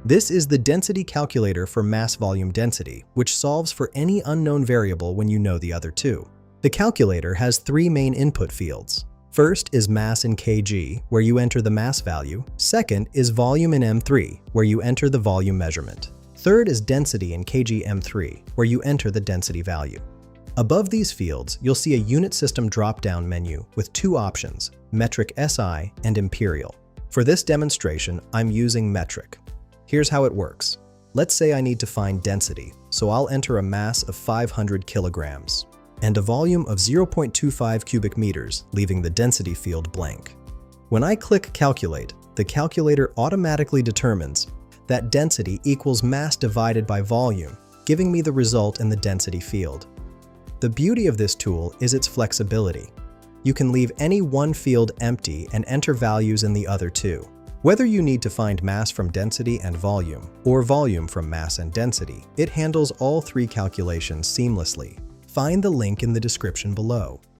This is the density calculator for mass-volume density, which solves for any unknown variable when you know the other two. The calculator has three main input fields. First is mass in kg, where you enter the mass value. Second is volume in m3, where you enter the volume measurement. Third is density in kg m3, where you enter the density value. Above these fields, you'll see a unit system drop-down menu with two options, metric SI and imperial. For this demonstration, I'm using metric. Here's how it works. Let's say I need to find density, so I'll enter a mass of 500 kilograms and a volume of 0.25 cubic meters, leaving the density field blank. When I click Calculate, the calculator automatically determines that density equals mass divided by volume, giving me the result in the density field. The beauty of this tool is its flexibility. You can leave any one field empty and enter values in the other two. Whether you need to find mass from density and volume, or volume from mass and density, it handles all three calculations seamlessly. Find the link in the description below.